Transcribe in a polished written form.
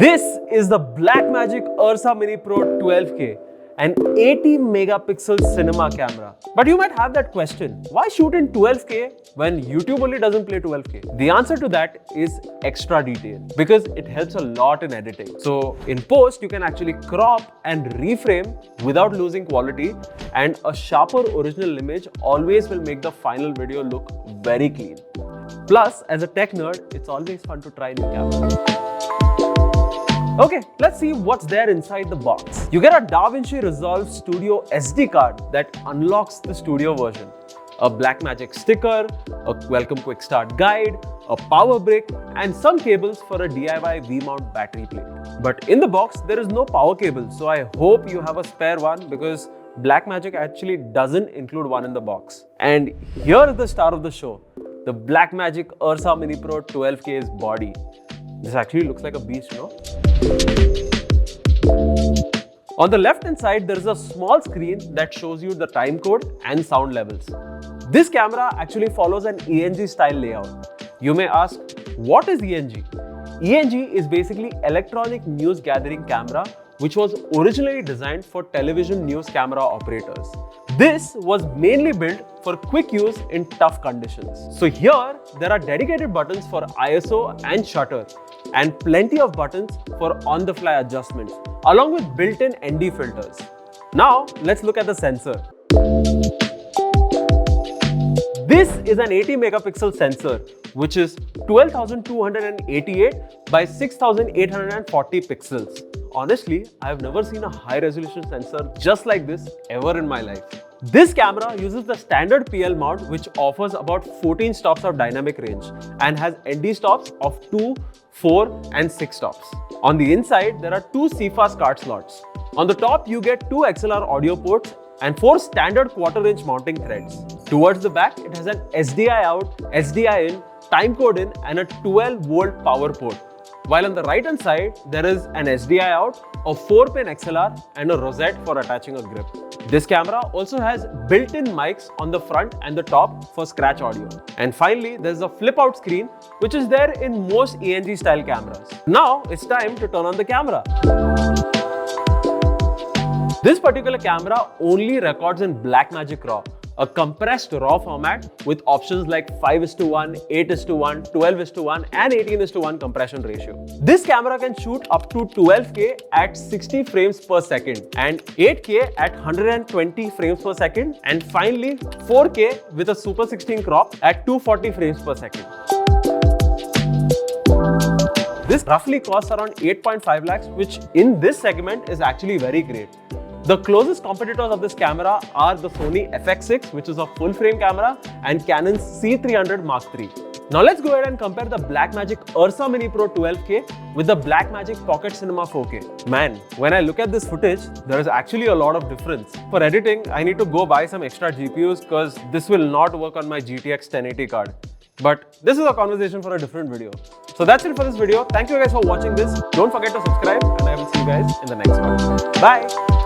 This is the Blackmagic Ursa Mini Pro 12K, an 80 megapixel cinema camera. But you might have that question, why shoot in 12K when YouTube only doesn't play 12K? The answer to that is extra detail, because it helps a lot in editing. So in post, you can actually crop and reframe without losing quality, and a sharper original image always will make the final video look very clean. Plus, as a tech nerd, it's always fun to try new cameras. Okay, let's see what's there inside the box. You get a DaVinci Resolve Studio SD card that unlocks the studio version, a Blackmagic sticker, a welcome quick start guide, a power brick, and some cables for a DIY V-mount battery plate. But in the box, there is no power cable, so I hope you have a spare one, because Blackmagic actually doesn't include one in the box. And here is the star of the show, the Blackmagic Ursa Mini Pro 12K's body. This actually looks like a beast, no? On the left hand side, there is a small screen that shows you the time code and sound levels. This camera actually follows an ENG style layout. You may ask, what is ENG? ENG is basically electronic news gathering camera, which was originally designed for television news camera operators. This was mainly built for quick use in tough conditions. So here, there are dedicated buttons for ISO and shutter, and plenty of buttons for on-the-fly adjustments, along with built-in ND filters. Now, let's look at the sensor. This is an 80 megapixel sensor, which is 12,288 by 6,840 pixels. Honestly, I have never seen a high-resolution sensor just like this ever in my life. This camera uses the standard PL mount, which offers about 14 stops of dynamic range and has ND stops of 2, 4 and 6 stops. On the inside, there are 2 CFast card slots. On the top, you get 2 XLR audio ports and 4 standard quarter-inch mounting threads. Towards the back, it has an SDI out, SDI in, timecode in and a 12-volt power port. While on the right-hand side, there is an SDI out, a 4-pin XLR and a rosette for attaching a grip. This camera also has built-in mics on the front and the top for scratch audio. And finally, there is a flip-out screen, which is there in most ENG-style cameras. Now, it's time to turn on the camera. This particular camera only records in Blackmagic RAW, a compressed RAW format with options like 5:1, 8:1, 12:1 and 18:1 compression ratio. This camera can shoot up to 12K at 60 frames per second and 8K at 120 frames per second, and finally 4K with a Super 16 crop at 240 frames per second. This roughly costs around 8.5 lakhs, which in this segment is actually very great. The closest competitors of this camera are the Sony FX6, which is a full-frame camera, and Canon's C300 Mark III. Now let's go ahead and compare the Blackmagic Ursa Mini Pro 12K with the Blackmagic Pocket Cinema 4K. Man, when I look at this footage, there is actually a lot of difference. For editing, I need to go buy some extra GPUs because this will not work on my GTX 1080 card. But this is a conversation for a different video. So that's it for this video. Thank you guys for watching this. Don't forget to subscribe, and I will see you guys in the next one. Bye!